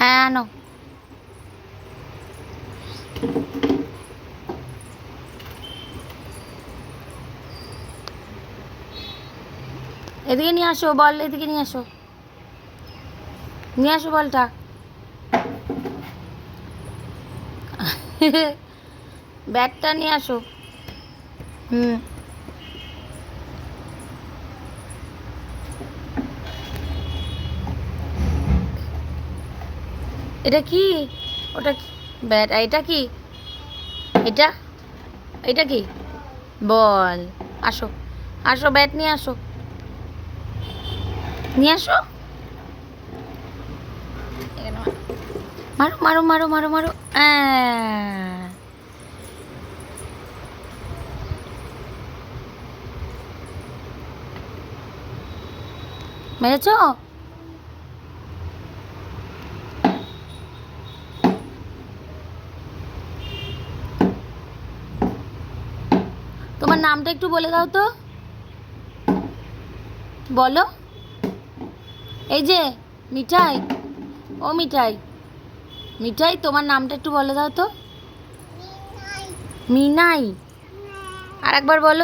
হ্যাঁ আনো। এদিকে নিয়ে আসো বল, এদিকে নিয়ে আসো, নিয়ে আসো বলটা। ব্যাটটা নিয়ে আসো। হুম, এটা কি? ওটা কি? ব্যাট? আর এটা কি? এটা এটা কি? বল। আসো, আসো, ব্যাট নিয়ে আসো, নিয়ে আসো। এখানে মারো মারো মারো মারো মারো। মেরেছো? তোমার নামটা একটু বলে দাও তো, বলো। এই যে মিঠাই, ও মিঠাই, মিঠাই তোমার নামটা একটু বলে দাও তো। মিনাই। আর একবার বলো।